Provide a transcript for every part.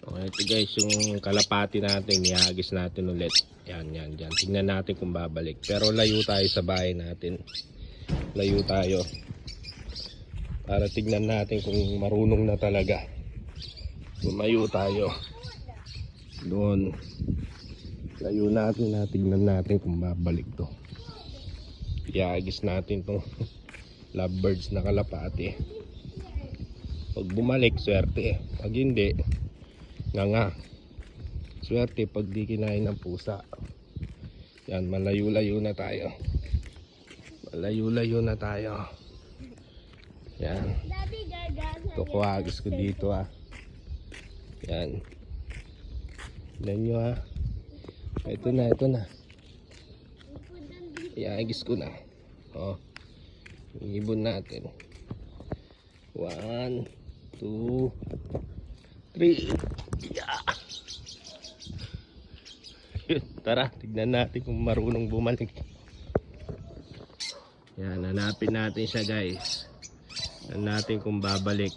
Okay, ito guys, yung kalapati natin, ihagis natin ulit. Yan, yan, yan. Tingnan natin kung babalik. Pero layo tayo sa bahay natin. Layo tayo. Para tignan natin kung marunong na talaga. Lumayo tayo. Doon. Layo natin na tignan natin kung babalik to. Ihagis natin tong lovebirds na kalapati. Pag bumalik, swerte. Pag hindi, nga. Swerte pag di kinain ng pusa. Yan, malayo-layo na tayo. Malayo-layo na tayo. Yan. Ito kuhagis ko dito Yan. Tignan nyo Ito na, ito na. Ihagis ko na. Ibon natin. 1, 2, 3. Yeah. Tara, tignan natin kung marunong bumalik. Yan, hanapin natin siya guys. Tignan natin kung babalik.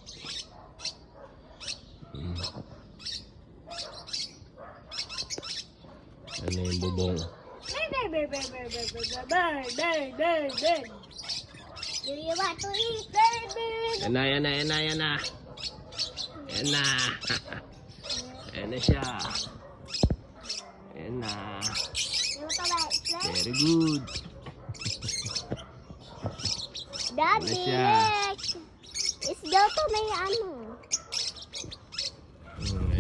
Ano yung bubong? Do you want to eat, baby? Yan na. Yan na. Yan na siya. Yan na. Very good. Daddy, look. It's daw to may ano.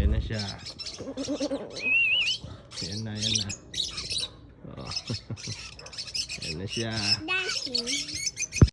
Yan na siya. Yan na. Yan na siya. Dancing.